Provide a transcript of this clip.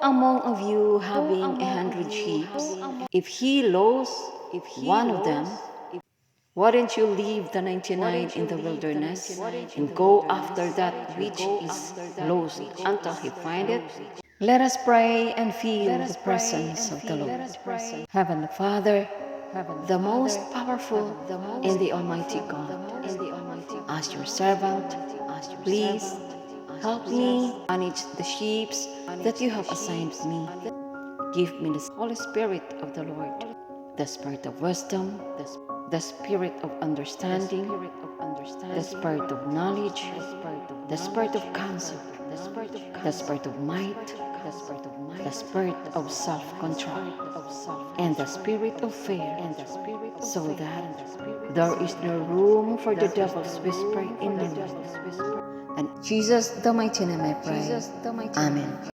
among of you having 100 sheep, if he lost one of them, wouldn't you leave the 99 in the wilderness and go after that which is lost until he find it? Let us pray and feel the presence of the Lord. Heavenly Father, the most powerful and the Almighty God, as your servant, please help me manage the sheep that you have assigned me. Give me the Holy Spirit of the Lord, the Spirit of wisdom, the Spirit of understanding, the Spirit of knowledge, the Spirit of counsel, the Spirit of might, the Spirit of self-control, and the Spirit of fear, so that there is no room for the devil's whisper in my life. And Jesus, the mighty name I pray. Amen.